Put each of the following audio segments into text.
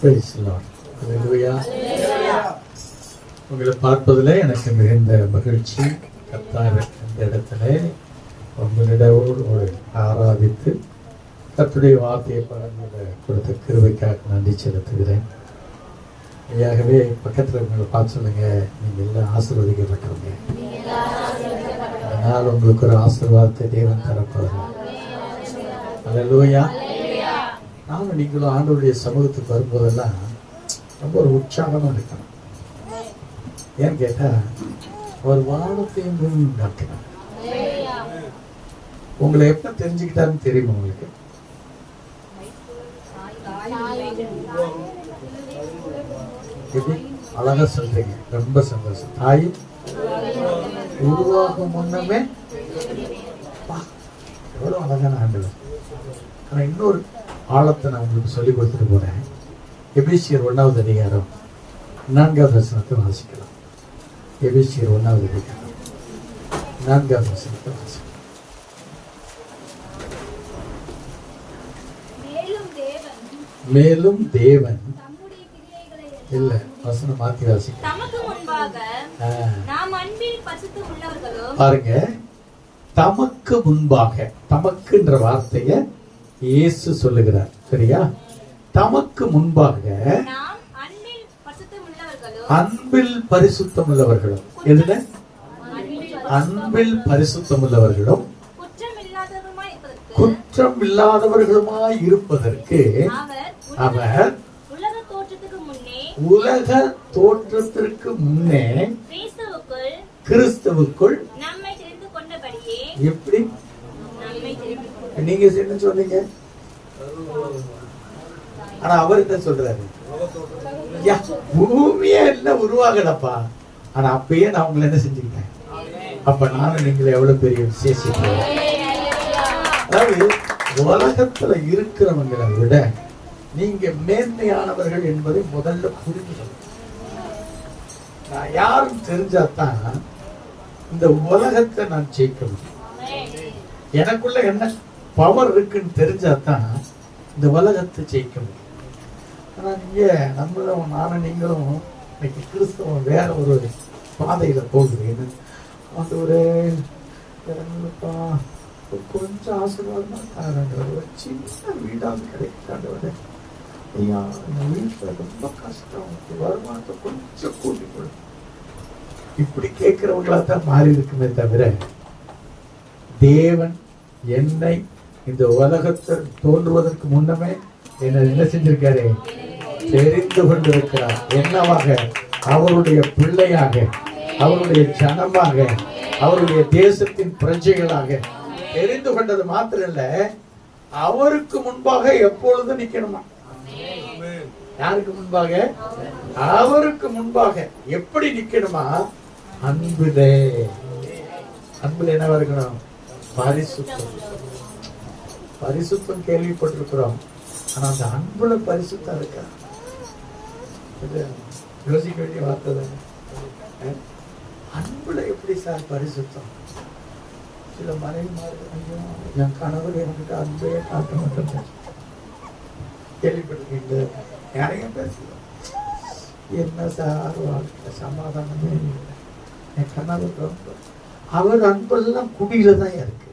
Praise the Lord. Hallelujah. உங்களை பார்ப்பதில் எனக்கு மிகுந்த மகிழ்ச்சி. கர்த்தர் இந்த இடத்துல உங்களிடோடு ஆராதித்து கர்த்தருடைய வார்த்தையை பலன்களை கொடுத்த கிருபைக்காக நன்றி செலுத்துகிறேன். ஐயாகவே பக்கத்தில் உங்களை பார்த்து சொல்லுங்க, நீங்கள் எல்லாம் ஆசீர்வதிக்கப்பட்டவங்க. அதனால் உங்களுக்கு ஒரு ஆசீர்வாதத்தை தேவன் தரப்போகிறார். அல்லேலூயா. நானும் நீங்களும் ஆண்டவருடைய சமூகத்துக்கு வரும்போதெல்லாம் ரொம்ப ஒரு உற்சாகமாக இருக்கணும். ஏன்னு கேட்டா ஒரு வானத்தையும் பூமி உண்டாக்கினார். உங்களை எப்ப தெரிஞ்சுக்கிட்டாருன்னு தெரியுமா உங்களுக்கு? எப்படி அழகா சொல்றீங்க, ரொம்ப சந்தோஷம். தாய் உருவாகும் முன்னமே எவ்வளவு அழகான ஆண்டவர். ஆனா இன்னொரு ஆழத்தை நான் உங்களுக்கு சொல்லி கொடுத்துட்டு போறேன். எபேசியர் 1வது அதிகாரம் 4வது வசனத்தை வாசிக்கலாம். எபேசியர் 1வது அதிகாரம் 4வது வசனத்தை வாசிக்கலாம். மேலும் தேவன் இல்ல வசனம் மாத்தி வாசிக்க பாருங்க. தமக்கு முன்பாக, தமக்குன்ற வார்த்தைய இயேசு சொல்லுகிறார். சரியா? தமக்கு முன்பாக அன்பில் பரிசுத்தம் உள்ளவர்களும், எதுல? அன்பில் பரிசுத்தம் உள்ளவர்களும் குற்றம் இல்லாதவர்களுமாய் இருப்பதற்கு அவர் உலக தோற்றத்திற்கு முன்னே கிறிஸ்துவுக்குள் எப்படி நீங்க என்ன சொன்னீங்க? ஆனா அவர் என்ன சொல்றாரு? பூமியே என்ன உருவாகலப்பா, ஆனா அப்பயே நான் உங்களை என்ன செஞ்சுக்கிட்டேன். அப்ப நானும் நீங்களை எவ்வளவு பெரிய விசேஷம். அதாவது உலகத்துல இருக்கிறவங்களை விட நீங்க மேன்மையானவர்கள் என்பதை முதல்ல புரிஞ்சுக்கணும். நான் யாரும் தெரிஞ்சாதான் இந்த உலகத்தை நான் ஜெயிக்க முடியும். எனக்குள்ள என்ன பவர் இருக்குன்னு தெரிஞ்சாதான் இந்த உலகத்தை ஜெயிக்க முடியும். ஆனா நீங்க நம்மளும் நானும் நீங்களும் இன்னைக்கு கிறிஸ்தவம் வேற ஒரு பாதையில போகுது. அது ஒரு கொஞ்சம் ஆசீர்வாதம், ஒரு சின்ன வீடாவது கிடைக்காது. ஐயா, இந்த வீட்டுல ரொம்ப கஷ்டம், வருமானத்தை கொஞ்சம் கூட்டி கொடு, இப்படி கேட்கிறவங்களா தான் மாறி இருக்குமே தவிர தேவன் என்னை இந்த உலகத்தில் தோன்றுவதற்கு முன்னமே என்ன செஞ்சிருக்காரு? தெரிந்து கொண்டிருக்கிறார். என்னவாக? அவருடைய பிள்ளையாக, அவருடைய ஜனமாக, அவருடைய தேசத்தின் பிரஜைகளாக தெரிந்து கொண்டது மாத்திரம் இல்ல, அவருக்கு முன்பாக எப்பொழுதும் நிக்கணுமா? யாருக்கு முன்பாக? அவருக்கு முன்பாக. எப்படி நிக்கணுமா? அன்பிலே. அன்புல என்னவா இருக்கணும்? பரிசுத்தம். பரிசுத்தம் கேள்விப்பட்டிருக்கிறோம், ஆனா அந்த அன்புல பரிசுத்தம் இருக்கா? யோசிக்க வேண்டிய வார்த்தை தானே. அன்புல எப்படி சார் பரிசுத்தம்? சில மனைவிமார்கள், என் கணவர் என்கிட்ட அன்பே காட்ட மாட்டேன். கேள்விப்பட்டிருக்கீங்க? நிறைய பேர் என்ன சார் வாழ்க்கை சமாதானமே இல்லை, என் கணவர் ரொம்ப, அவர் அன்பெல்லாம் குடியில தான் இருக்கு.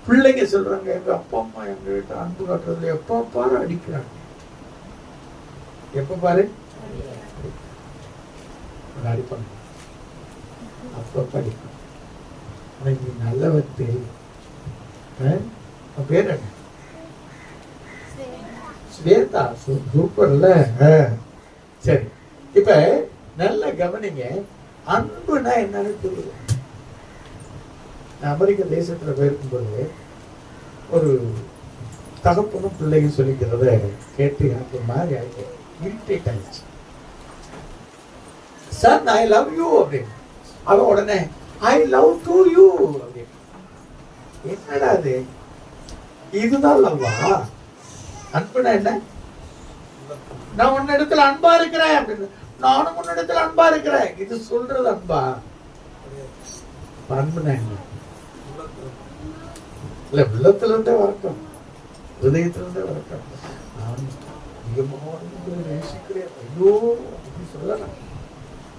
பிள்ளைங்க சொல்றாங்க, எங்க அப்பா அம்மா எங்க வீட்டு அன்பு காட்டுறதுல எப்ப பாரு அடிக்கிறாங்க. எப்ப பாரு அடிப்பாங்க, அப்பப்ப அடிப்பாங்க. நீ நல்லவர் தெரியும். பேர் என்ன? ஸ்வேதா. சூப்பர்ல. சரி, இப்ப நல்ல கவனிங்க. அன்புனா என்னன்னு தெரியும். அமெரிக்க தேசத்துல போயிருக்கும்போது ஒரு தகப்பனும் பிள்ளையும் சொல்லிக்கிறத கேட்டு எனக்கு ஒரு மாதிரி ஆயிடுச்சு, இரிட்டேட் ஆயிடுச்சு. சன் ஐ லவ் யூ அப்படின்னு. அவன் உடனே ஐ லவ் டு யூ அப்படின்னு. என்னடா அது? இதுதான் லவ்வா? அன்புனா என்ன? நான் உன்னிடத்துல அன்பா இருக்கிறேன் அப்படின்னு, நானும் உன்னிடத்துல அன்பா இருக்கிறேன், இது சொல்றது அன்பா? அன்புனா என்ன? இல்ல, உள்ளத்துல இருந்தே வரட்டும், ஹிருதயத்துல இருந்தே வரட்டும். நான் அதிகமாக நேசிக்கிறேன் ஐயோ அப்படி சொல்லலாம்.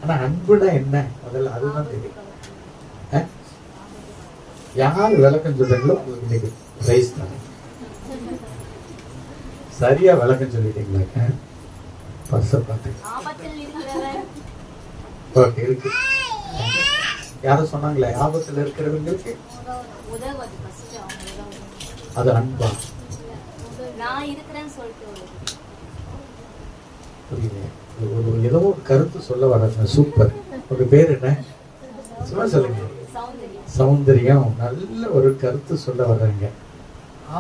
ஆனா அன்புனா என்ன முதல்ல அதுதான் தெரியும். யார் விளக்கம் சொல்றீங்களோ உங்களுக்கு இன்னைக்கு பிரைஸ் தான். சரியா விளக்கம் சொல்லிட்டீங்களா? பர்ஸ பார்த்து ஓகே இருக்கு. யாரும் சொன்னாங்களே ஆபத்துல இருக்கிறவங்களுக்கு அது அன்பா? புரியல. ஏதோ ஒரு கருத்து சொல்ல வர்றாங்க. சூப்பர். உங்க பேர் என்ன? சும்மா சொல்லுங்க. சௌந்தரியம். நல்ல ஒரு கருத்து சொல்ல வர்றாங்க.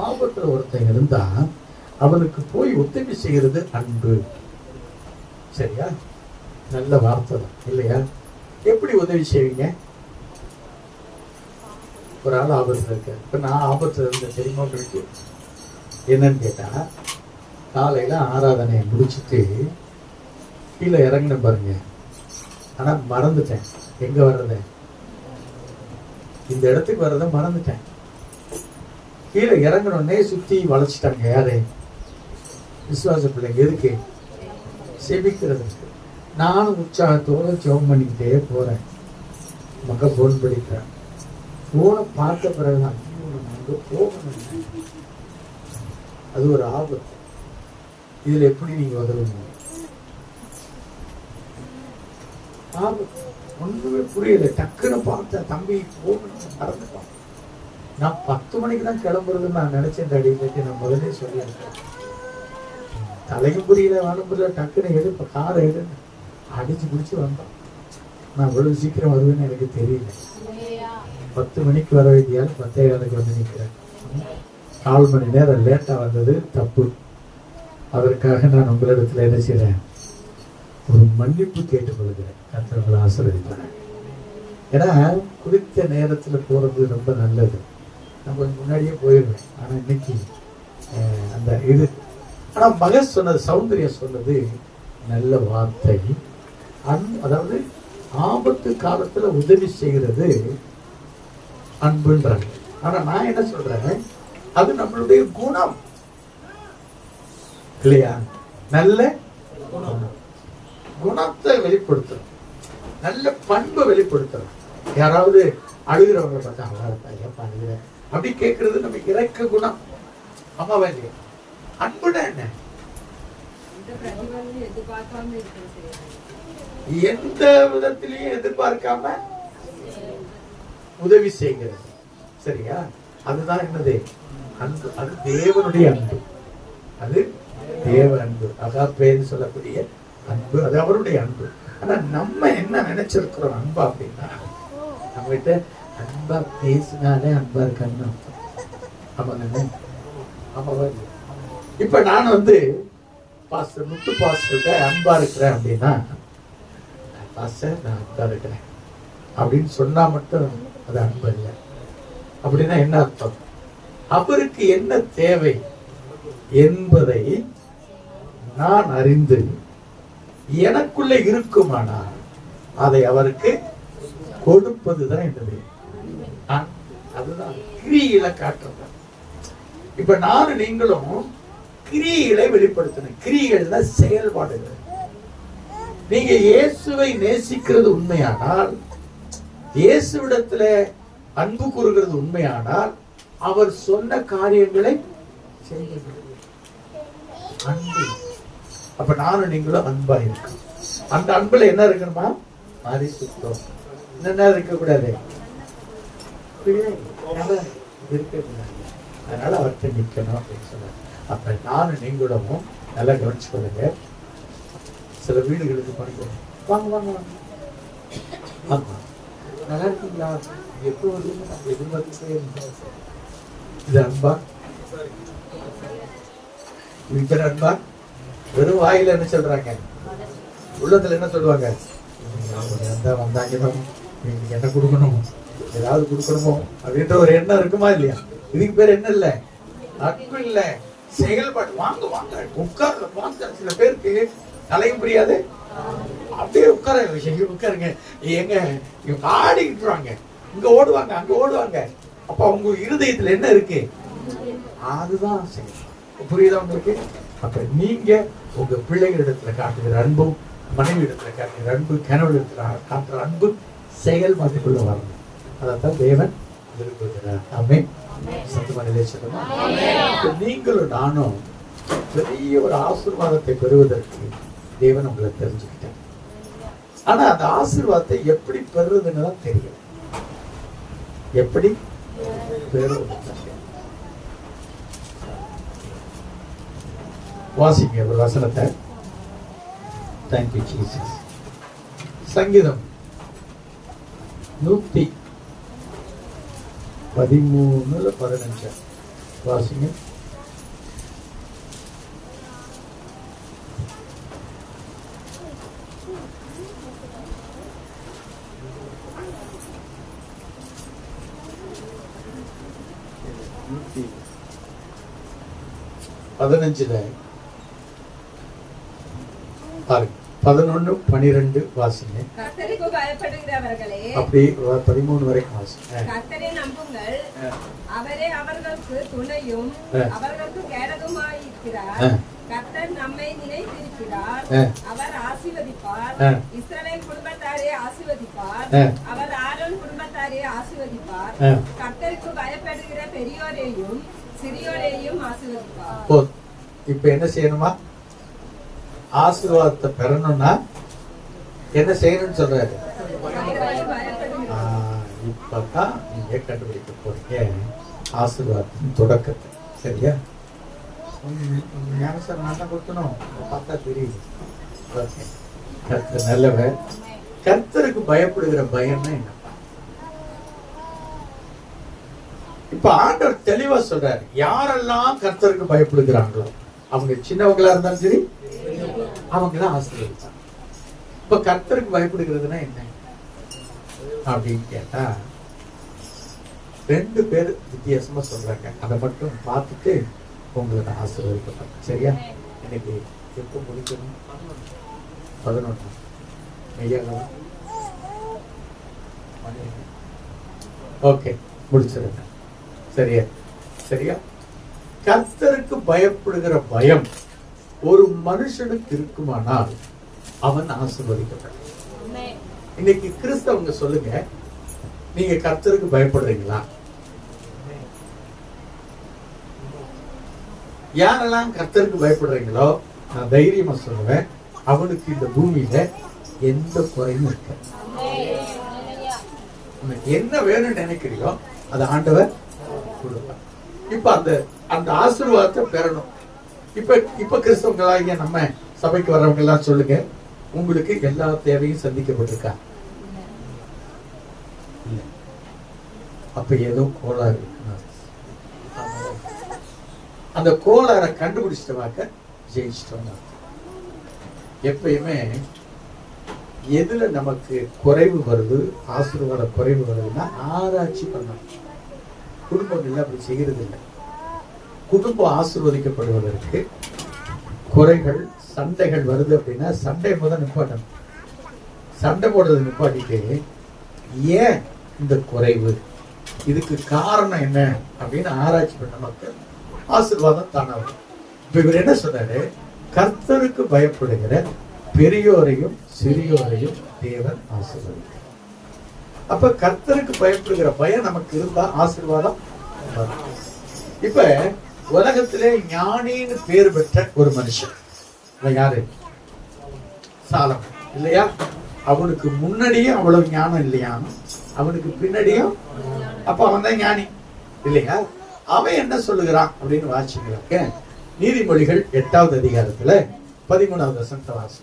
ஆபத்துல ஒருத்தன் இருந்தா அவனுக்கு போய் உதவி செய்யறது அன்பு. சரியா? நல்ல வார்த்தை தான் இல்லையா? எப்படி உதவி செய்வீங்க? ஒரு ஆள் ஆபத்துல இருக்க. இப்ப நான் ஆபத்துல இருந்த தெரியுமா உங்களுக்கு? என்னன்னு கேட்டா காலையில ஆராதனையை முடிச்சுட்டு கீழே இறங்கின பாருங்க. ஆனா மறந்துட்டேன் எங்க வர்றத. இந்த இடத்துக்கு வர்றத மறந்துட்டேன். கீழே இறங்கணுன்னே சுத்தி வளைச்சிட்டாங்க. யாரு? விசுவாச பிள்ளைங்க. எதுக்கு? செபிக்கிறதுக்கு. நானும் உற்சாகத்தோட ஜெபம் பண்ணிக்கிட்டே போறேன். மக்கள் போன் படிக்கிறேன். போனை பார்த்த பிறகுதான் அங்க போகணும். அது ஒரு ஆபத்து. இதுல எப்படி நீங்க உதவுங்க? ஆபத்து. ஒண்ணுமே புரியல. டக்குன்னு பார்த்தேன். தம்பி போகணும் மறந்துட்டான். நான் 10 மணிக்கு தான் கிளம்புறதுன்னு நான் நினைச்சேன். அடிக்கடி நான் முதலே சொல்லியிருக்கேன். தலையும் புரியல வாழும் புரியல. டக்குன்னு எடுப்ப காரை எடு அடிச்சு பிடிச்சி வந்தோம். நான் இவ்வளவு சீக்கிரம் வருவேன்னு எனக்கு தெரியல. 10 மணிக்கு வர வேண்டியால் 10:15 வந்து நிற்கிறேன். 4 மணி நேரம் லேட்டா வந்தது தப்பு. அதற்காக நான் உங்களிடத்துல என்ன செய்றேன்? ஒரு மன்னிப்பு கேட்டுக்கொள்கிறேன். கர்த்தர்களை ஆசீர்வதிப்பார். ஏன்னா குறித்த நேரத்துல போறது ரொம்ப நல்லது. நான் கொஞ்சம் முன்னாடியே போயிடுவேன். ஆனா இன்னைக்கு அந்த இது. ஆனா மகன் சொன்னது, சௌந்தரியம் சொன்னது நல்ல வார்த்தை. அதாவது ஆபத்து காலத்துல உதவி செய்கிறது அன்புன்றாங்க. ஆனா நான் என்ன சொல்றேன்? அது நம்மளுடைய குணம் இல்லையா? நல்ல குணத்தை வெளிப்படுத்துறோம். நல்ல பண்பை வெளிப்படுத்துறோம். யாராவது அழுகிறவங்க பார்த்தா அவ்வளோ அழுகிற அப்படி கேட்கறது நம்ம இறக்க குணம். அம்மாவா இல்லையா? அன்புனா என்ன? எந்த விதத்திலையும் எதிர்பார்க்காம உதவி செய்கிறது. சரியா? அதுதான் என்னது? அன்பு. அது தேவனுடைய அன்பு. அது தேவ அன்பு. அகாப்பேன்னு சொல்லக்கூடிய அன்பு. அது அவருடைய அன்பு. ஆனா நம்ம என்ன நினைச்சிருக்கிறோம் அன்பா அப்படின்னா, நம்ம கிட்ட அன்பா பேசினாலே அன்பா இருக்கான்னு அர்த்தம். ஆமாங்க. ஆமாவா? இப்ப நான் பாஸ்டர் முத்து பாஸ்டர்கிட்ட அன்பா இருக்கிறேன் அப்படின்னா, பாஸ்டர் நான் அன்பா இருக்கிறேன் அப்படின்னு சொன்னா மட்டும் அது அன்பு இல்லை. அப்படின்னா என்ன அர்த்தம்? அவருக்கு என்ன தேவை என்பதை நான் அறிந்து எனக்குள்ள இருக்குமானால் அதை அவருக்கு கொடுப்பதுதான் என்னது? அதுதான் கிரியில காட்டுறது. இப்ப நானும் நீங்களும் கிரிகளை வெளிப்படுத்தணும். கிரியைகள்ல செயல்பாடுகள். நீங்க இயேசுவை நேசிக்கிறது உண்மையானால், இயேசுவிடத்துல அன்பு கூறுகிறது உண்மையானால், அவர் சொன்ன காரியங்களை செய்ய அன்பு. அப்ப நானும் நீங்களும் அன்பா இருக்கணும். அந்த அன்புல என்ன இருக்கணுமா? பரிசுத்தம். என்ன இருக்க கூடாது? இருக்க கூடாது. அதனால அவர்கிட்ட நிக்கணும் அப்படின்னு சொல்றாரு. அப்ப நானும் நீங்களும் நல்லா கவனிச்சு கொள்ளுங்க. சில வீடுகளுக்கு படிக்கணும். வாங்க வாங்க வாங்க. ஆமா, நல்லா இருக்கீங்களா? எப்போ வருவீங்க? எதிர்பார்த்து இது அன்பா? இது அன்பா? வெறும் வாயில என்ன சொல்றாங்க? உள்ளத்துல என்ன சொல்லுவாங்க? வந்தாங்க என்ன கொடுக்கணும், ஏதாவது கொடுக்கணுமோ அப்படின்ற ஒரு எண்ணம் இருக்குமா இல்லையா? இதுக்கு பேர் என்ன இல்ல? அன்பு இல்ல, செயல்பாடு. வாங்க வாங்க உட்கார்ல வாங்க. சில பேருக்கு தலையும் புரியாது. அப்படியே உட்காருங்க. எங்க இவங்க ஆடிக்கிட்டுருவாங்க. இங்க ஓடுவாங்க, அங்க ஓடுவாங்க. அப்ப அவங்க இருதயத்துல என்ன இருக்கு? அதுதான் செயல். புரியுதா உங்களுக்கு? அப்ப நீங்க உங்க பிள்ளைகளிடத்துல காட்டுகிற அன்பும், மனைவி இடத்துல காட்டுகிற அன்பு, கணவன் இடத்துல காட்டுற அன்பு செயல்பாட்டுக்குள்ள வரணும். அதான் தேவன் விரும்புகிறார். ஆமென். சத்தமானதே சொல்லுங்க. நீங்களும் நானும் பெரிய ஒரு ஆசீர்வாதத்தை பெறுவதற்கு தேவன் உங்களை தெரிஞ்சுக்கிட்டார். ஆனா அந்த ஆசீர்வாதத்தை எப்படி பெறுறதுன்னு தான் தெரியும். எப்படி பெறுவது? வாசிங்க ஒரு வசனத்தை. Thank you Jesus. சங்கீதம் 113:15 வாசிங்க. பதினஞ்சுல பாருங்க. 11, 12 வாசிங்க. கர்த்தருக்கு பயப்படுகிறவர்களே, அப்படி 13 வரைக்கும் வாசிங்க. கர்த்தரை நம்புங்கள், அவரே அவர்களுக்கு துணையும் அவர்களுக்கு கேடகமாயிருக்கிறார். கர்த்தர் நம்மை நினைத்திருக்கிறார், அவர் ஆசீர்வதிப்பார். இஸ்ரவேல் குடும்பத்தாரே ஆசீர்வதிப்பார், அவர் ஆரோன் குடும்பத்தாரே ஆசீர்வதிப்பார். கர்த்தருக்கு பயப்படுகிற பெரியோரையும் சிறியோரையும் ஆசீர்வதிப்பார். இப்ப என்ன செய்யணுமா? ஆசீர்வாதத்தை பெறணும்னா என்ன செய்யணும்னு சொல்றாரு. இப்பதான் நீங்க கண்டுபிடிக்க போறீங்க ஆசீர்வாதத்தின் தொடக்கத்தை. சரியா? ஞானசார் நான் கொடுக்கணும் பார்த்தா தெரியுது. கர்த்தர் நல்லவர். கர்த்தருக்கு பயப்படுகிற பயம்னா என்ன? இப்ப ஆண்டவர் தெளிவா சொல்றாரு, யாரெல்லாம் கர்த்தருக்கு பயப்படுகிறாங்களோ அவங்க சின்னவங்களா இருந்தாலும் சரி அவங்களாம் ஆசீர்வதிப்பாங்க. இப்ப கர்த்தருக்கு பயப்படுகிறதுனா என்ன அப்படின்னு கேட்டா 2 பேர் வித்தியாசமா சொல்றாங்க. அதை மட்டும் பார்த்துட்டு உங்களுக்கு ஆசீர்வதிக்கப்படும். சரியா? இன்னைக்கு எப்போ முடிக்கணும்? 11 ஓகே, முடிச்சிருங்க. சரியா? சரியா? கர்த்தருக்கு பயப்படுகிற பயம் ஒரு மனுஷனுக்கு இருக்குமானால் அவன் ஆசீர்வதிக்கப்படும். இன்னைக்கு கிறிஸ்தவங்க சொல்லுங்க, நீங்க கர்த்தருக்கு பயப்படுறீங்களா? யாரெல்லாம் கர்த்தருக்கு பயப்படுறீங்களோ நான் தைரியமா சொல்லுவேன், அவனுக்கு இந்த பூமியில எந்த குறையும் இருக்க. உனக்கு என்ன வேணும்னு நினைக்கிறியோ அதை ஆண்டவர் கொடுப்பார். இப்ப அந்த ஆசீர்வாதத்தை பெறணும். இப்ப கிறிஸ்தவங்களா நம்ம சபைக்கு வர்றவங்க எல்லாம் சொல்லுங்க, உங்களுக்கு எல்லா தேவையும் சந்திக்கப்பட்டிருக்கா? இல்ல. அப்ப ஏதோ கோளாறு இருக்கு. அந்த கோளாறை கண்டுபிடிச்சிட்டவாக்க ஜெயிச்சிட்டோம். எப்பயுமே எதுல நமக்கு குறைவு வருது, ஆசீர்வாத குறைவு வருதுன்னா ஆராய்ச்சி பண்ணணும். குடும்பங்கள்ல அப்படி செய்யறது இல்லை. குடும்பம் ஆசீர்வதிக்கப்படுவதற்கு குறைகள், சண்டைகள் வருது அப்படின்னா சண்டை முதல் நிப்பாட்டணும். சண்டை போடுறது நிப்பாட்டிட்டு ஏன் இந்த குறைவு, இதுக்கு காரணம் என்ன அப்படின்னு ஆராய்ச்சி பண்ண மக்கள் ஆசீர்வாதம் தானாகும். இப்ப இவர் என்ன சொன்னாரு? கர்த்தருக்கு பயப்படுகிற பெரியோரையும் சிறியோரையும் தேவன் ஆசீர்வதிக்கிறார். அப்ப கர்த்தருக்கு பயப்படுகிற பயம் நமக்கு இருந்தா ஆசீர்வாதம் வரும். இப்ப உலகத்திலே ஞானின்னு பேர் பெற்ற ஒரு மனுஷன் யாரு? சாலமன் இல்லையா? அவனுக்கு முன்னாடியும் அவ்வளவு ஞானம் இல்லையா? அவனுக்கு பின்னாடியும். அப்ப அவன் தான் ஞானி இல்லையா? அவன் என்ன சொல்லுகிறான் அப்படின்னு வாசிங்க. நீதிமொழிகள் 8வது அதிகாரத்துல 13வது வசனத்தை வாசி.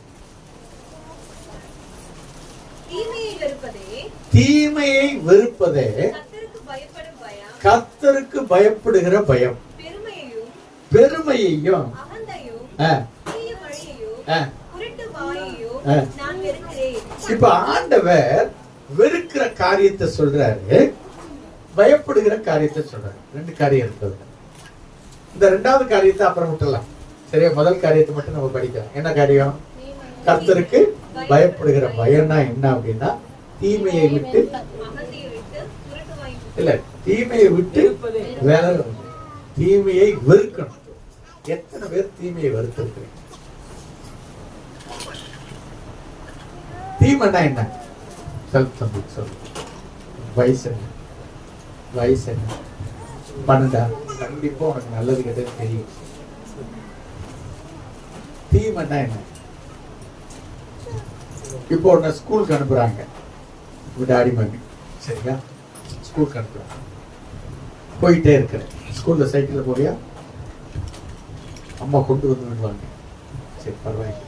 தீமையை வெறுப்பதே கர்த்தருக்கு பயப்படுகிற பயம், பெருமையையும் இப்ப ஆண்டவர் வெறுக்கிற காரியத்தை சொல்றாரு, பயப்படுகிற காரியத்தை சொல்றாரு. 2 காரியம் இருக்குது. இந்த 2வது காரியத்தை அப்புறம் விட்டுலாம். சரியா? முதல் காரியத்தை மட்டும் நம்ம படிக்கலாம். என்ன காரியம்? கர்த்தருக்கு பயப்படுகிற பயம்னா என்ன அப்படின்னா தீமையை விட்டு இல்ல, தீமையை விட்டு வேலை, தீமையை வெறுக்கணும். எத்தனை பேர் தீமையை வெறுத்திருக்கிறீங்க? தீமைன்னா என்ன? சொல்லு. வயசு என்ன? வயசு என்ன? 12 கண்டிப்பா உனக்கு நல்லது கெட்டது தெரியும். தீமைன்னா என்ன? இப்போ உன்னை ஸ்கூலுக்கு அனுப்புறாங்க, டாடி மம்மி, சரியா? ஸ்கூலுக்கு அனுப்புறாங்க, போயிட்டே இருக்கிறேன். ஸ்கூல்ல சைக்கிள்ல போறியா? அம்மா கொண்டு வந்து விடுவாங்க. சரி, பரவாயில்ல.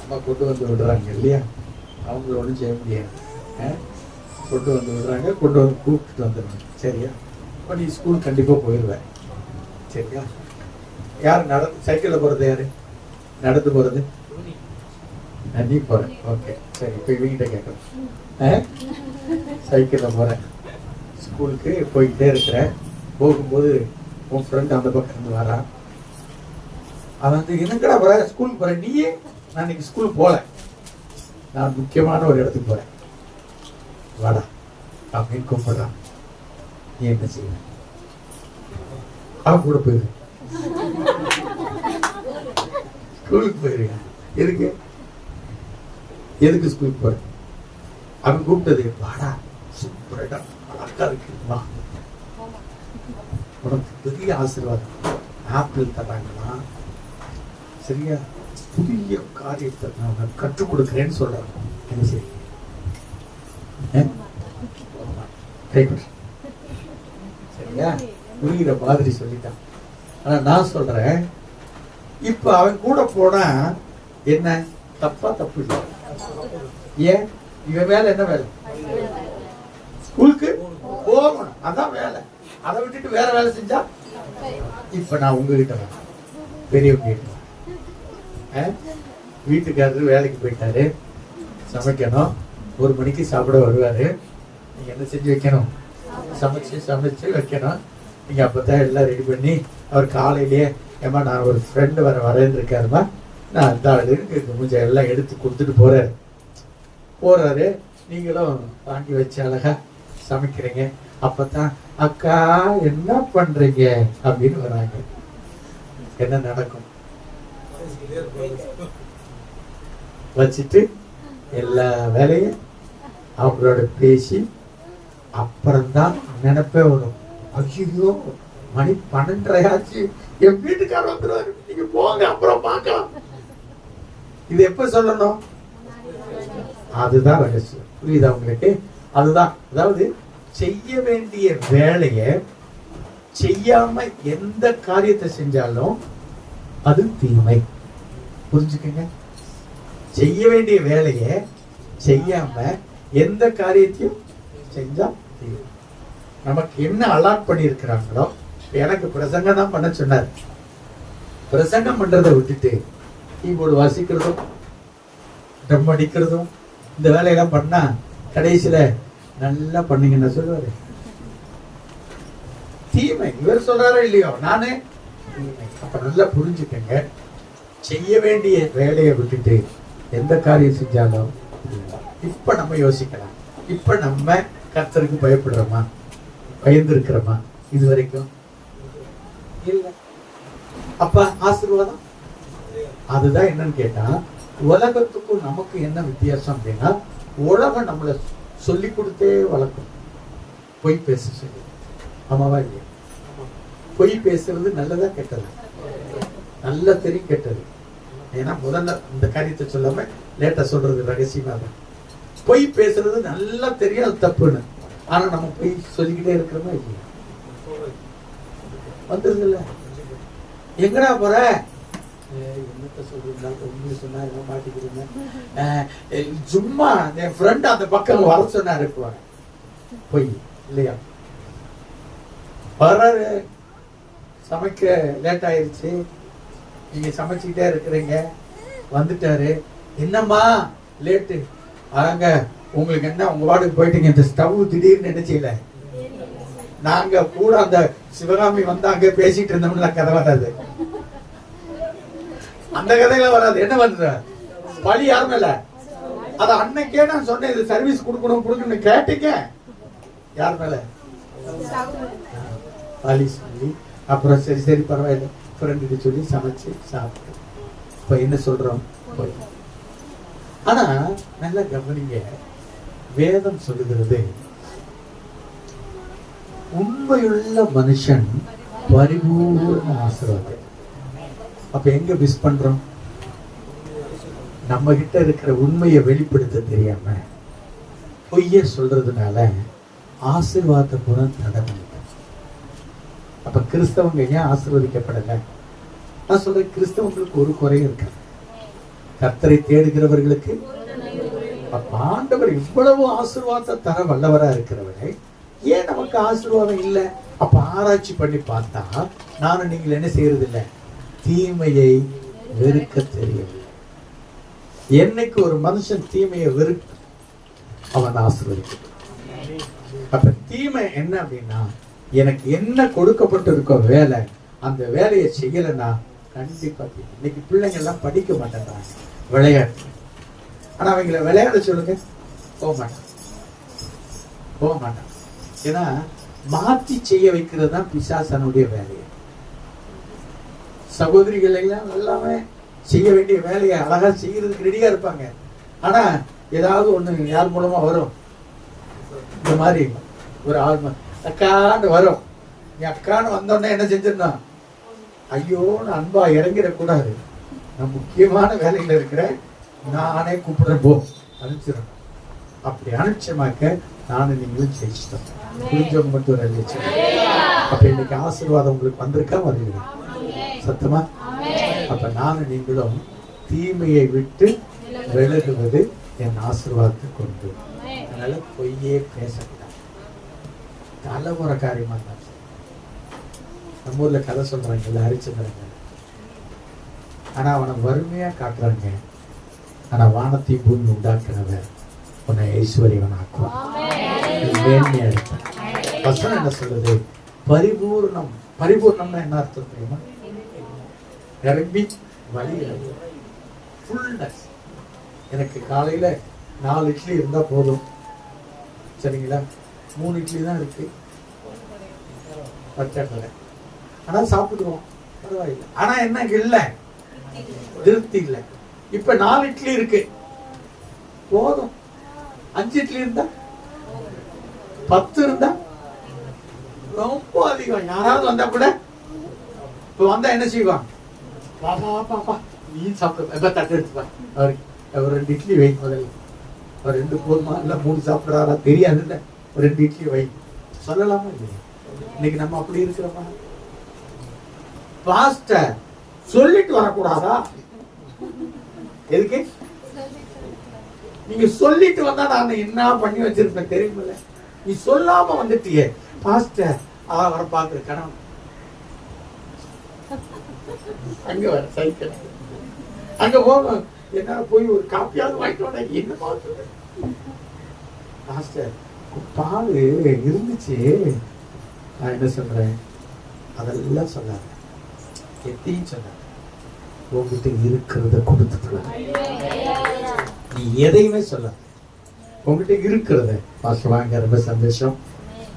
அம்மா கொண்டு வந்து விடுறாங்க இல்லையா? அவங்கள ஒன்றும் செய்ய முடியாது. கொண்டு வந்து விடுறாங்க, கொண்டு வந்து கூப்பிட்டு வந்துடுவாங்க, சரியா? இப்போ நீ ஸ்கூல் கண்டிப்பாக போயிடுவேன், சரியா? யார் சைக்கிளில் போகிறது? யாரு நடந்து போகிறது? நீ போகிறேன். ஓகே, சரி. இப்போ இவங்கிட்ட கேட்குறேன். சைக்கிளில் போகிறேன், ஸ்கூலுக்கு போய்கிட்டே இருக்கிறேன். போகும்போது உன் ஃப்ரெண்ட் அந்த பக்கம் இருந்து வரான். அவன் வந்து என்னங்கடா போற? ஸ்கூலுக்கு போகிறேன். நீயே? நான் இன்னைக்கு ஸ்கூலுக்கு போகல, நான் முக்கியமான ஒரு இடத்துக்கு போகிறேன், வாடா அப்படின்னு கூப்பிடுறான். நீ என்ன செய்ய? அவன் கூட போயிரு. ஸ்கூலுக்கு போயிருக்கேன். எதுக்கு ஸ்கூலுக்கு போற? அவன் கூப்பிட்டது, வாடா சூப்பர் இடம், அழகா இருக்கு, வா, உனக்கு பெரிய ஆசீர்வாதம், ஆப்பிள் தராங்களா, சரியா? புதிய காரியத்தை நான் கற்றுக் கொடுக்கிறேன்னு சொல்றாங்க. என்ன சரி? சரியா? புரிகிற மாதிரி சொல்லிட்டான். ஆனா நான் சொல்றேன், இப்ப அவன் கூட போனா என்ன தப்பா? தப்பு இல்லை. ஏன்? இவன் வேலை என்ன வேலை? ஸ்கூலுக்கு போகணும், அதான் வேலை. அதை விட்டுட்டு வேற வேலை செஞ்சா? இப்ப நான் உங்ககிட்ட பெரியவங்க கிட்ட, வீட்டுக்காரரு வேலைக்கு போயிட்டாரு, சமைக்கணும், 1 மணிக்கு சாப்பிட வருவாரு. நீங்க என்ன செஞ்சு வைக்கணும்? சமைச்சு வைக்கணும். நீங்க அப்பதான் எல்லாம் ரெடி பண்ணி, அவர் காலையிலேயே, ஏமா நான் ஒரு ஃப்ரெண்டு வரேன்னு இருக்காருமா, நான் அந்த ஆளுக்கு கொஞ்சம் எல்லாம் எடுத்து கொடுத்துட்டு போறாரு. நீங்களும் வாங்கி வச்சு அழகா சமைக்கிறீங்க. அப்பதான் அக்கா என்ன பண்றீங்க அப்படின்னு வராங்க. என்ன நடக்கும்? வச்சுட்டு எல்லா வேலையும் அவங்களோட பேசி அப்புறம்தான் நினைப்பே வரும், ஐயோ மணி 12:30 ஆச்சு, என் வீட்டுக்காரர் வந்துருவாரு, நீங்க போங்க அப்புறம் பார்க்கலாம். இது எப்ப சொல்லணும்? அதுதான் ரகசியம். புரியுதா உங்களுக்கு? அதுதான், அதாவது செய்ய வேண்டிய வேலையை செய்யாம எந்த காரியத்தை செஞ்சாலும் அது தீமை. புரிஞ்சுக்கங்க. செய்ய வேண்டிய வேலையை செய்யாம எந்த காரியத்தையும் செஞ்சா தீமை. நமக்கு என்ன அலாட் பண்ணி இருக்கிறாங்களோ, எனக்கு பிரசங்கம் தான் பண்ண சொன்னார், பிரசங்கம் பண்றதை விட்டுட்டு கீபோர்டு வாசிக்கிறதும் ட்ரம் அடிக்கிறதும் இந்த வேலையெல்லாம் பண்ணா கடைசியில நல்லா பண்ணீங்கன்னு சொல்லுவாரு. தீமை. இவர் சொல்றாரோ இல்லையோ, நானே தீமை. அப்ப நல்லா புரிஞ்சுக்கங்க, செய்ய வேண்டிய வேலையை விட்டுட்டு எந்த காரியம் செஞ்சாலும். இப்ப நம்ம யோசிக்கலாம், இப்ப நம்ம கர்த்தருக்கு பயப்படுறோமா, பயந்து இருக்கிறோமா? இது வரைக்கும் இல்ல. அப்ப ஆசீர்வாதம் அதுதான் என்னன்னு கேட்டா, உலகத்துக்கும் நமக்கு என்ன வித்தியாசம் அப்படின்னா, உலகம் நம்மளை சொல்லி கொடுத்தே வளர்க்கும். பொய் பேச சொல்லி. ஆமாவா இல்லையா? பொய் பேசுறது நல்லதா கெட்டதா? நல்லா தெரியும் கெட்டது. ஏன்னா முதல்ல இந்த காரியத்தை சொல்லாம லேட்டா சொல்றது ரகசியமா தான். பொய் பேசுறது நல்லா தெரியும் அது தப்புன்னு, ஆனா நம்ம பொய் சொல்லிக்கிட்டே இருக்கிறோமா இல்லையா? வந்துருதுல்ல. எங்கடா போற? என்னத்த சொல்றீங்க? உண்மையை சொன்னா என்ன மாட்டிக்கிறீங்க? சும்மா என் ஃப்ரெண்ட் அந்த பக்கம் வர சொன்னாரு, பொய் இல்லையா? வர்றாரு, சமைக்க லேட் ஆயிருச்சு, நீங்க சமைச்சுக்கிட்டே இருக்கிறீங்க, வந்துட்டாரு, என்னம்மா லேட்டு? அங்க உங்களுக்கு என்ன, உங்க வாட்டுக்கு போயிட்டீங்க, இந்த ஸ்டவ் திடீர்னு என்ன செய்யல, நாங்க கூட அந்த சிவகாமி வந்தாங்க பேசிட்டு இருந்தோம்ல, கதை வராது, அந்த கதையில வராது. என்ன பண்ற? பழி யார் மேல? அது அன்னைக்கே நான் சொன்னேன், இது சர்வீஸ் கொடுக்கணும் கேட்டீங்க, யார் மேல? பழி சொல்லி அப்புறம் சரி சரி பரவாயில்ல ஃப்ரெண்டுக்கு சொல்லி சமைச்சு சாப்பிட்டு இப்ப என்ன சொல்றோம் போய். ஆனா நல்லா கவனிங்க, வேதம் சொல்லுகிறது உண்மையுள்ள மனுஷன் பரிபூர்ண ஆசீர்வாதம். அப்ப எங்க மிஸ் பண்றோம்? நம்ம கிட்ட இருக்கிற உண்மையை வெளிப்படுத்த தெரியாம பொய்ய சொல்றதுனால ஆசீர்வாத குணம் தடை. அப்ப கிறிஸ்தவங்க ஏன் ஆசீர்வதிக்கப்படல? நான் சொல்றேன், கிறிஸ்தவங்களுக்கு ஒரு குறையும் இருக்கு. கர்த்தரை தேடுகிறவர்களுக்கு ஆண்டவர் இவ்வளவு ஆசீர்வாதத்தை தர வல்லவரா இருக்கிறவரை ஏன் நமக்கு ஆசீர்வாதம் இல்லை? அப்ப ஆராய்ச்சி பண்ணி பார்த்தா நானும் நீங்கள் என்ன செய்யறது இல்லை, தீமையை வெறுக்க தெரியவில்லை. என்னைக்கு ஒரு மனுஷன் தீமையை வெறுக்க அவன் ஆசீர்வதிக்க. அப்ப தீமை என்ன அப்படின்னா, எனக்கு என்ன கொடுக்கப்பட்டு இருக்கோ வேலை, அந்த வேலையை செய்யலைன்னா கண்டிப்பா இன்னைக்கு பிள்ளைங்க எல்லாம் படிக்க மாட்டேன்றாங்க, விளையாட்டு. ஆனா அவங்கள விளையாட சொல்லுங்க, போக மாட்டான். ஏன்னா மாற்றி செய்ய வைக்கிறது தான் பிசாசனுடைய வேலையை. சகோதரிகள் எல்லாம் எல்லாமே செய்ய வேண்டிய வேலையை அழகா செய்யறதுக்கு ரெடியா இருப்பாங்க. ஆனா ஏதாவது ஒண்ணு யார் மூலமா வரும், இந்த மாதிரி ஒரு ஆள் அக்கான்னு வரும். நீ அக்கான்னு வந்தோடனே என்ன செஞ்சிருந்தான், ஐயோன்னு அன்பா இறங்கிடக்கூடாது, நான் முக்கியமான வேலையில இருக்கிறேன், நானே கூப்பிடுறேன் போ, அனுப்பிச்சிடணும். அப்படி அனுப்பிச்சமாக்க நானும் நீங்களும் ஜெயிச்சிட்டோம். புரிஞ்சவங்க மட்டும் ஒரு அறிவிச்சு. அப்ப இன்னைக்கு ஆசீர்வாதம் உங்களுக்கு வந்திருக்கா, வருவீங்க சத்தமா? அப்ப நானும் நீங்களும் தீமையை விட்டு விலகுவது என் ஆசீர்வாதத்தை கொண்டு. அதனால பொய்யே பேசக்கூடாது. தலைமுறை காரியமா தான். நம்ம ஊர்ல கதை சொல்றாங்க ஹரிச்சந்திரங்க. ஆனா அவனை வறுமையா காட்டுறாங்க. ஆனா வானத்தை பூமி உண்டாக்குறவன் உன்னை ஐஸ்வர்யவன் ஆக்குவான், மேன்மையா இருப்பான். வசனம் என்ன சொல்லுது? பரிபூர்ணம். பரிபூர்ணம்னா என்ன அர்த்தம் தெரியுமா? நிரம்பி வழிகிறது, ஃபுல்னஸ். எனக்கு காலையில 4 இட்லி இருந்தா போதும், சரிங்களா? 3 இட்லி தான் இருக்கு, பச்சாக்கலை. ஆனா சாப்பிடுவோம், பரவாயில்லை. ஆனா என்ன இல்லை, திருப்தி இல்லை. இப்ப 4 இட்லி இருக்கு, போதும். 5 இட்லி இருந்தா, 10 இருந்தா ரொம்ப அதிகம். யாராவது வந்தா கூட இப்ப வந்தா என்ன செய்வான், பாப்பா பாப்பா நீ சாப்பிட தட்டு எடுத்துப்பா, அவர் 2 இட்லி வை முதல்ல. அவர் 2 போதுமா இல்ல 3 சாப்பிடுறாரா தெரியாது, இல்ல ஒரு 2 இட்லி வை சொல்லலாமா இல்லையா? இன்னைக்கு நம்ம அப்படி இருக்கிறோமா? பாஸ்டர் சொல்லிட்டு வரக்கூடாதா? எதுக்கு? நீங்க சொல்லிட்டு வந்தா நான் என்ன பண்ணி வச்சிருப்பேன் தெரியுமில்ல. நீ சொல்லாம வந்துட்டியே, பாஸ்டர் வர பாக்குற கணவன் அங்க வர சைக்கிள் அங்க போகும், என்ன போய் ஒரு காப்பியாவது வாங்கிட்டு வந்தேன். என்ன பார்த்து பாஸ்டர் பால் இருந்துச்சு, நான் என்ன சொல்றேன், அதெல்லாம் சொன்னாங்க, எத்தையும் சொன்னாங்க. உங்ககிட்ட இருக்கிறத கொடுத்துட்டு நீ எதையுமே சொல்ல, உங்ககிட்ட இருக்கிறத பாஸ்டர் வாங்க ரொம்ப சந்தோஷம்,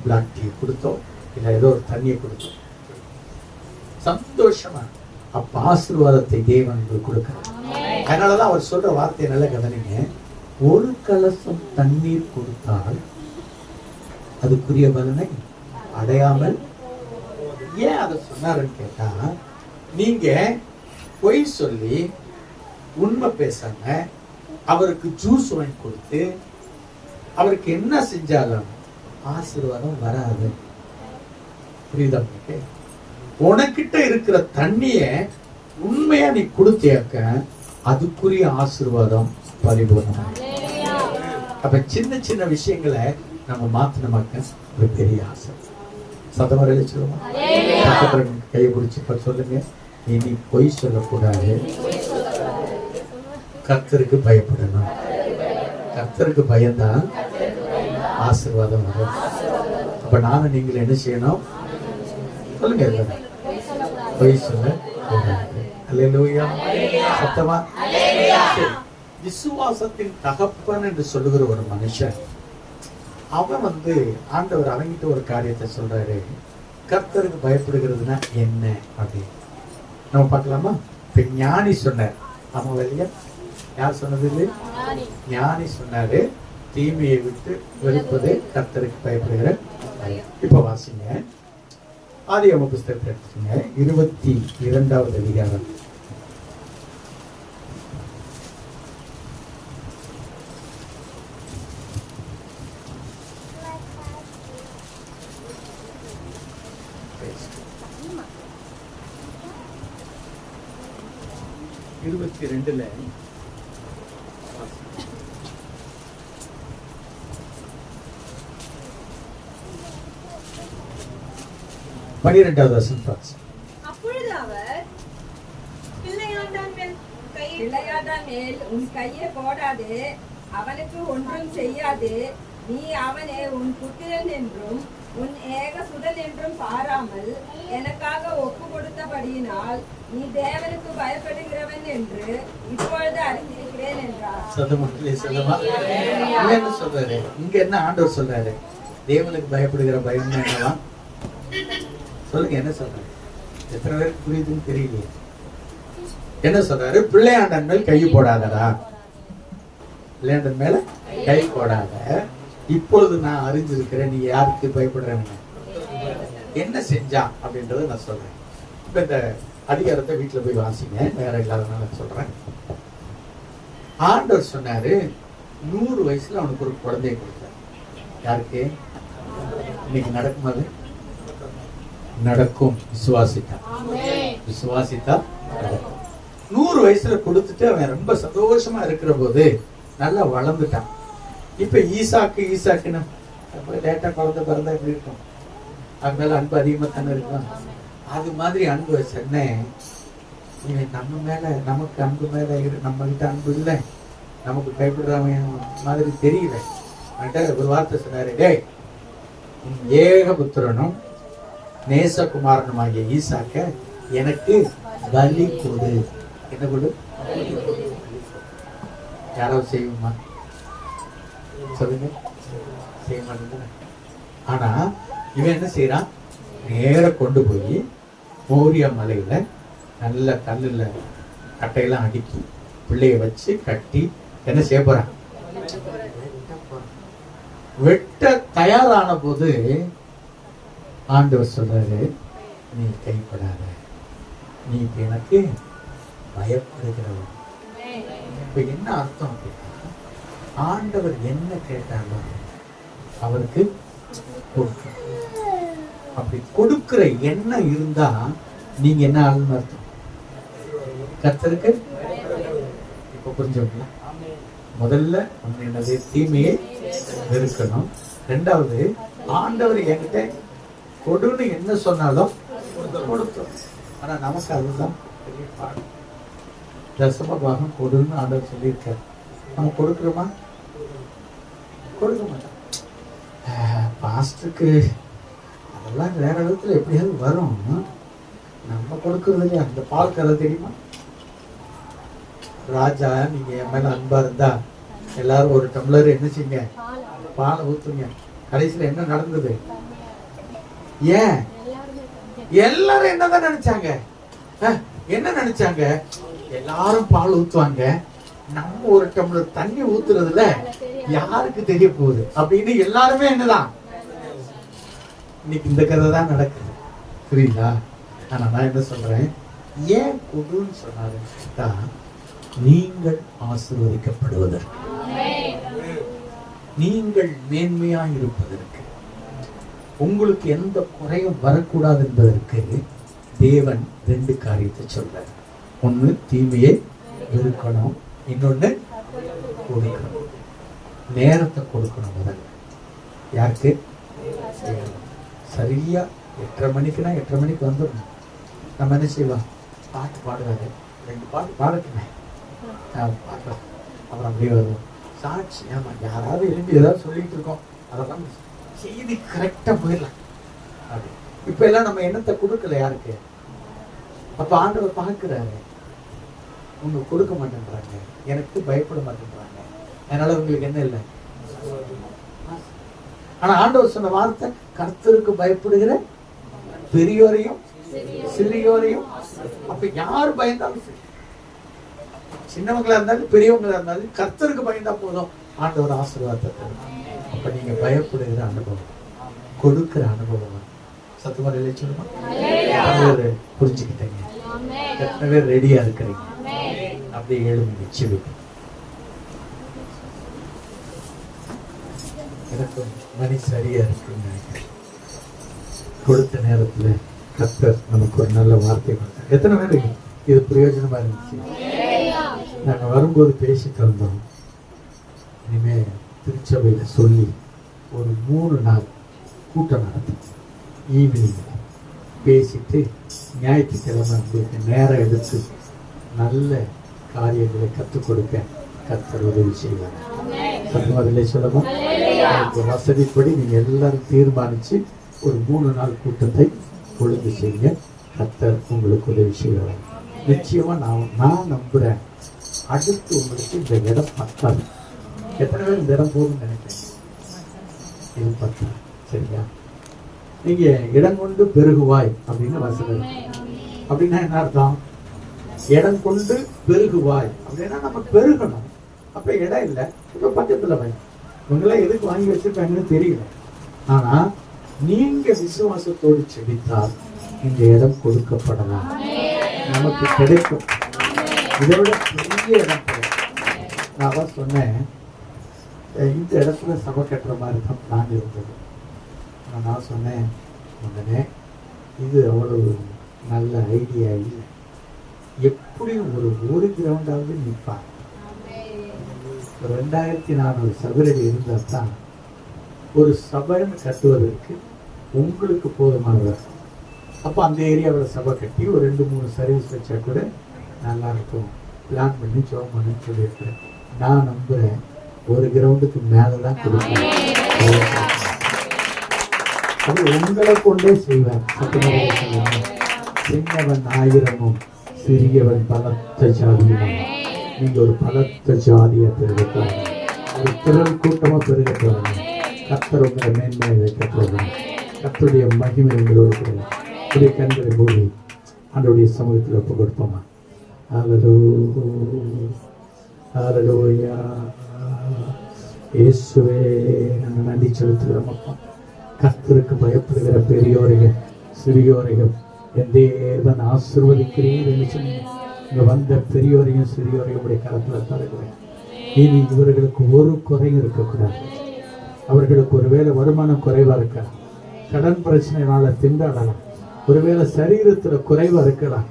பிளாக் டீ கொடுத்தோம், இல்ல ஏதோ ஒரு தண்ணியை கொடுத்தோம், சந்தோஷமா. அப்ப ஆசீர்வாதத்தை தேவன் கொடுக்கிறார். அதனாலதான் அவர் சொல்ற வார்த்தையை நல்லா கவனிங்க. ஒரு கலசம் தண்ணீர் கொடுத்தால் அதுக்குரிய பலனை அடையாமல். ஏன் அதை சொன்னாருன்னு கேட்டா, நீங்க பொய் சொல்லி உண்மை பேசாம அவருக்கு ஜூஸ் வாங்கி கொடுத்து அவருக்கு என்ன செஞ்சாலும் ஆசீர்வாதம் வராது. புரியுதா? உனக்கிட்ட இருக்கிற தண்ணிய உண்மையா நீ கொடுத்தியாக்க அதுக்குரிய ஆசீர்வாதம் பரிபூர்ணம். அப்ப சின்ன சின்ன விஷயங்களை நம்ம மாத்தினமாக்க ஒரு பெரிய ஆசை. சதமரையில சொல்லுவோம், கையை பிடிச்சி சொல்லுங்க, இனி பொய் சொல்லக்கூடாது, கர்த்தருக்கு பயப்படணும். கர்த்தருக்கு பயந்தான் ஆசீர்வாதம் வரும். அப்ப நானும் நீங்கள் என்ன செய்யணும் சொல்லுங்க, பொய் சொல்ல கூடாது. அல்லேலூயா, சத்தமா. விசுவாசத்தின் தகப்பன் என்று சொல்லுகிற ஒரு மனுஷன், அவன் ஆண்டவர் அவங்கிட்ட ஒரு காரியத்தை சொல்றாரு, கர்த்தருக்கு பயப்படுகிறதுனா என்ன அப்படின்னு நம்ம பார்க்கலாமா? இப்ப ஞானி சொன்னார். ஆமா இல்லையா? யார் சொன்னது? இது ஞானி சொன்னாரு, தீமையை விட்டு வெறுப்பது கர்த்தருக்கு பயப்படுகிற பயம். இப்ப வாசிங்க, ஆதியாகம புஸ்தகத்தை எடுத்துங்க, 22வது அதிகாரம். இருபத்தி 22ல 12வது வசனம். அப்பொழுது அவர் பிள்ளையாண்டான் மேல் உன் கையை போடாது, அவனுக்கு ஒன்றும் செய்யாது. நீ அவனை உன் புத்திரன் என்றும் உன் ஏகசுதன் என்றும் பாராமல் எனக்காக ஒப்பு கொடுத்தபடியினால் நீ தேவனுக்கு பயப்படுகிறவன் என்று இப்பொழுது அறிந்திருக்கிறேன் என்றார். என்ன சொல்றாரு இங்க? என்ன ஆண்டவர் சொல்றாரு? தேவனுக்கு பயப்படுகிற பயம் என்னவா? சொல்லுங்க, என்ன சொல்றாரு? எத்தனை பேருக்கு புரியுதுன்னு தெரியலையே. என்ன சொல்றாரு? பிள்ளையாண்டன் மேல் கை போடாதடா, பிள்ளையாண்டன் மேல கை போடாத. இப்பொழுது நான் அறிஞ்சிருக்கிறேன் நீ யாருக்கு பயப்படுறவங்க, என்ன செஞ்சா அப்படின்றத நான் சொல்றேன். இப்ப இந்த அதிகாரத்தை வீட்டுல போய் வாசிங்க, வேற இல்லாதனால சொல்றேன். ஆண்டவர் சொன்னாரு 100 வயசுல அவனுக்கு ஒரு குழந்தையை கொடுத்தார். யாருக்கு? இன்னைக்கு நடக்கும். அது நடக்கும். விசுவாசித்தா நடக்கும். 100 வயசுல கொடுத்துட்டு அவன் ரொம்ப சந்தோஷமா இருக்கிற போது நல்லா வளர்ந்துட்டான். இப்ப ஈசாக்குன்னு லேட்டா குழந்தை பிறந்தா எப்படி இருக்கும்? அது மேல அன்பு அதிகமா தானே இருக்கும். அது மாதிரி அன்பு சென்னை நம்ம மேல, நமக்கு அன்பு மேல நம்ம கிட்ட அன்பு இல்லை, நமக்கு பயப்படுறவன் மாதிரி தெரியல. ஒரு வார்த்தை சொன்னாரு, டேய் ஏகபுத்திரனும் நேசகுமாரனுமாகிய ஈசாக்க எனக்கு பலி கொடு. என்ன கொடு? யாராவது செய்வோமா? சொல்லுங்க, செய்ய மாட்டேங்க. ஆனா இவன் என்ன செய்யறான்? நேர கொண்டு போய் மோரியா மலையில நல்ல கல்லுல கட்டையெல்லாம் அடுக்கி பிள்ளைய வச்சு கட்டி என்ன செய்ய போறான்? வெட்ட தயாரான போது ஆண்டவர் சொல்றாரு, நீ கைப்படாத, நீ எனக்கு பயப்படுகிறவன். இப்ப என்ன அர்த்தம் அப்படின்னா, ஆண்டவர் என்ன கேட்டாலும் அவருக்கு கொடுக்கும். அப்படி கொடுக்கிற எண்ணம் இருந்தா நீங்க என்ன ஆளுன்னு அர்த்தம்? கர்த்தருக்கு இப்ப புரிஞ்சுக்கலாம். முதல்ல என்னது? தீமையை வெறுக்கணும். ரெண்டாவது, ஆண்டவர் என்கிட்ட கொடுன்னு என்ன சொன்னாலும் கொடுத்தோம். ஆனா நமக்கு அதுதான் பெரிய பாடம். தசம பாகம் கொடுன்னு ஆண்டவர் சொல்லியிருக்காரு. நம்ம கொடுக்குறோமா? கொடுக்க மாட்டோம். பாஸ்டருக்கு அதெல்லாம் வேற விதத்துல எப்படியாவது வரும். நம்ம கொடுக்கறது இல்லையா? அந்த பால் கதை தெரியுமா? ராஜா, நீங்க என் மேல அன்பா இருந்தா எல்லாரும் ஒரு டம்ளர் என்ன செய்யுங்க, பாலை ஊத்துங்க. கடைசியில என்ன நடந்தது? ஏன் எல்லாரும் என்னதான் நினைச்சாங்க? என்ன நினைச்சாங்க? எல்லாரும் பால் ஊத்துவாங்க, நம்ம ஒரு டம்ளர் தண்ணி ஊத்துறதுல யாருக்கு தெரிய போகுது அப்படின்னு எல்லாருமே என்னதான். இன்னைக்கு இந்த கதை தான் நடக்குது, புரியுதா? ஆனா நான் என்ன சொல்றேன், ஏன் கொடுன்னு சொன்னாருன்னா, நீங்கள் ஆசீர்வதிக்கப்படுவதற்கு, நீங்கள் மேன்மையா இருப்பதற்கு, உங்களுக்கு எந்த குறையும் வரக்கூடாது என்பதற்கு தேவன் 2 காரியத்தை சொல்றார். ஒண்ணு தீமையை வெறுக்கணும், இன்னொன்னு கொடுக்கணும். நேரத்தை கொடுக்கணும். முதல்ல யாருக்கு? சரியா 8:30 மணிக்குன்னா 8:30 மணிக்கு வந்துடணும். நம்ம என்ன செய்வோம்? பாட்டு பாடுவாரு, 2 பாட்டு பாடட்டுமே, பாடுறோம், அப்புறம் அப்படியே வருவோம். சாட்சி, ஆமா, யாராவது எழுந்து ஏதாவது சொல்லிட்டு இருக்கோம், அதெல்லாம் செய்தி கரெக்டா போயிடலாம். அப்படி இப்ப எல்லாம் நம்ம எண்ணத்தை கொடுக்கல யாருக்கு? அப்ப ஆண்டவர் பார்க்கிறாரு, உங்க கொடுக்க மாட்டேன்றாங்க, எனக்கு பயப்பட மாட்டேன்றாங்க, அதனால உங்களுக்கு என்ன இல்லை. ஆனா ஆண்டவர் சொன்ன வார்த்தை, கர்த்தருக்கு பயப்படுகிற பெரியோரையும் சிறியோரையும். அப்ப யார் பயந்தாலும் சரி, சின்னவங்களா இருந்தாலும் பெரியவங்களா இருந்தாலும் கர்த்தருக்கு பயந்தா போதும், ஆண்டவர் ஆசீர்வாதத்தை தரும். அப்ப நீங்க பயப்படுகிற அனுபவம், கொடுக்கிற அனுபவம். சத்தமா சொல்லுமா? புரிஞ்சுக்கிட்டீங்க? எத்தனை பேர் ரெடியா இருக்கிறீங்க? அப்படியே எழுதி செவிக்கு. எனக்கு மணி சரியா இருக்குன்னு நினைக்கிறேன். கொடுத்த நேரத்துல கர்த்தர் நமக்கு ஒரு நல்ல வார்த்தை கொடுத்தார். எத்தனை பேருக்கு இது பிரயோஜனமா இருந்துச்சு? நாங்க வரும்போது பேசிட்டு வந்தோம், இனிமே திருச்சபையில சொல்லி ஒரு 3 நாள் கூட்டம் நடத்தி ஈவினிங் பேசிட்டு ஞாயிற்றுக்கிழமை உங்களுக்கு நேரம் எடுத்து நல்ல காரியங்களை கற்றுக் கொடுக்க கர்த்தர் உதவி செய்வார். சத்தமாதில்லை சொல்லமா? வசதிப்படி நீங்க எல்லாரும் தீர்மானிச்சு ஒரு 3 நாள் கூட்டத்தை ஒழுங்கு செய்ய கர்த்தர் உங்களுக்கு உதவி செய்வார். நிச்சயமா நான் நம்புறேன், அடுத்து உங்களுக்கு இந்த இடம் பத்தாது. எத்தனை பேர் இந்த இடம் போதும்னு நினைக்கிறேன்? இது பத்தாது. சரியா? நீங்க இடம் கொண்டு பெருகுவாய் அப்படின்னு வசனம். அப்படின்னா என்ன அர்த்தம்? இடம் கொண்டு பெருகுவாய் அப்படின்னா நம்ம பெருகணும். அப்ப இடம் இல்லை, இப்ப பக்கத்துல வை. இவங்கெல்லாம் எதுக்கு வாங்கி வச்சிருக்காங்கன்னு தெரியல. ஆனா நீங்க விசுவாசத்தோடு செபித்தால் இந்த இடம் கொடுக்கப்படலாம், நமக்கு கிடைக்கும். இதை விட பெரிய இடம் கிடைக்கும். நான் சொன்னேன், இந்த இடத்துல சபை கட்டுற மாதிரி தான் பிளான் இருந்தது. நான் சொன்னேன் உடனே, இது அவ்வளவு நல்ல ஐடியா இல்லை, எப்படியும் ஒரு கிரவுண்டாவது நிற்பாங்க. 2400 சதுரடி இருந்தால் தான் ஒரு சபைன்னு கட்டுவதற்கு உங்களுக்கு போதுமானது. அப்போ அந்த ஏரியாவில் சபை கட்டி ஒரு 2-3 சர்வீஸ் வச்சா கூட நல்லா இருக்கும். பிளான் பண்ணி ஜோம் பண்ணுன்னு சொல்லியிருக்கிறேன். நான் நம்புகிறேன் ஒரு கிரவுண்டுக்கு மேலே தான் கொடுப்பேன். அது உங்களை கொண்டே செய்வார். சின்னவன் 1000 சிறியவன் பலத்த ஜாதியும். நீங்க ஒரு பலத்த ஜாதியை பெருகத்தோம், ஒரு திரள் கூட்டமா பெருகத்தோம். கர்த்தர் உங்களை மேன்மையை வைக்கத்தோம். கர்த்தருடைய மகிமை உங்களோடு புதிய கண்களை மூடி ஆண்டவருடைய சமூகத்தில் ஒப்பு கொடுப்போமா? ஹல்லேலூயா. இயேசுவே, நாங்கள் நன்றி செலுத்துகிறோம் அப்பா. கர்த்தருக்கு பயப்படுகிற பெரியோரையும் சிறியோரையும் என் தேவன் ஆசீர்வதிக்கிறீர் என்று சொன்னீங்க. இங்க வந்த பெரியோரையும் சிறியோரையும் உடைய கரத்துல தருகிறேன். இனி இவர்களுக்கு ஒரு குறையும் இருக்கக்கூடாது. அவர்களுக்கு ஒருவேளை வருமானம் குறைவா இருக்கலாம், கடன் பிரச்சனைனால திண்டாடலாம், ஒருவேளை சரீரத்துல குறைவா இருக்கலாம்,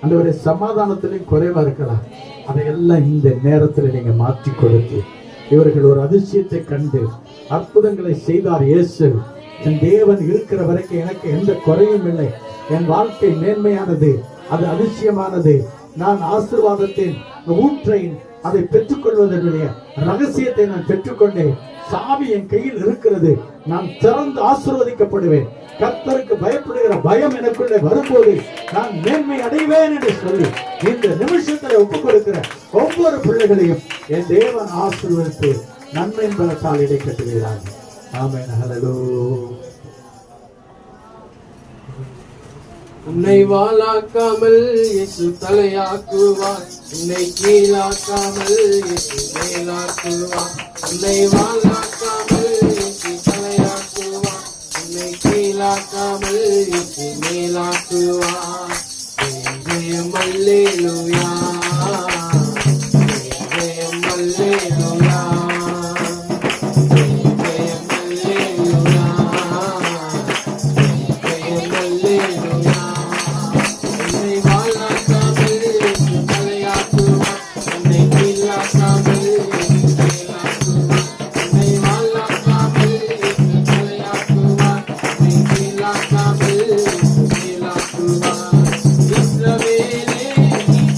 அந்த சமாதானத்திலையும் குறைவா இருக்கலாம். அதையெல்லாம் இந்த நேரத்துல நீங்க மாற்றி கொடுத்து இவர்கள் ஒரு அதிசயத்தை கண்டு அற்புதங்களை செய்தார் இயேசு. என் தேவன் இருக்கிற வரைக்கும் எனக்கு எந்த குறையும் இல்லை, என் வாழ்க்கை மேன்மையானது, அது அதிசயமானது. நான் ஆசீர்வாதத்தின் ஊற்றை அதை பெற்றுக்கொள்வதற்குரிய ரகசியத்தை நான் பெற்றுக்கொண்டேன். சாவி என் கையில் இருக்கிறது, நான் திறந்து ஆசீர்வதிக்கப்படுவேன். கர்த்தருக்கு பயப்படுகிற பயம் எனக்குள்ளே வரும்போது நான் மேன்மை அடைவேன் என்று சொல்லி இந்த நிமிஷத்துல ஒப்புக் கொடுக்கிற ஒவ்வொரு பிள்ளைகளையும் என் தேவன் ஆசீர்வதித்து நன்மையின் பலத்தால் இடை கட்டுகிறார். ஆமென். ஹல்லேலூயா. உன்னை வாளாக்காமல் இயேசு தலையாக்குவார், உன்னை கீழாக்காமல் இயேசு மேலாக்குவார். உன்னை வாளாக்காமல் இயேசு தலையாக்குவார், உன்னை கீழாக்காமல் இயேசு மேலாக்குவார். ஜெயம் அல்லேலூயா, ஜெயம் அல்லேலூயா. இஸ்ரவேலே நீ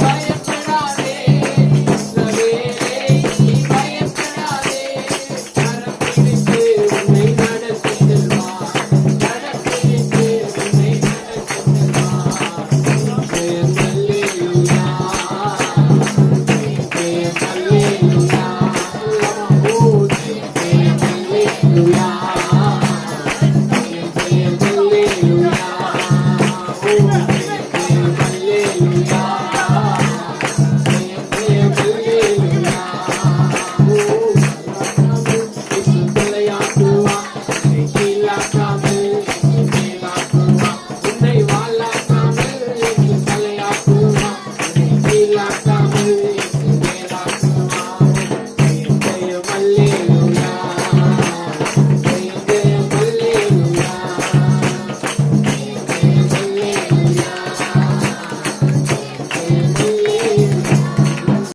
அல்லேலூயா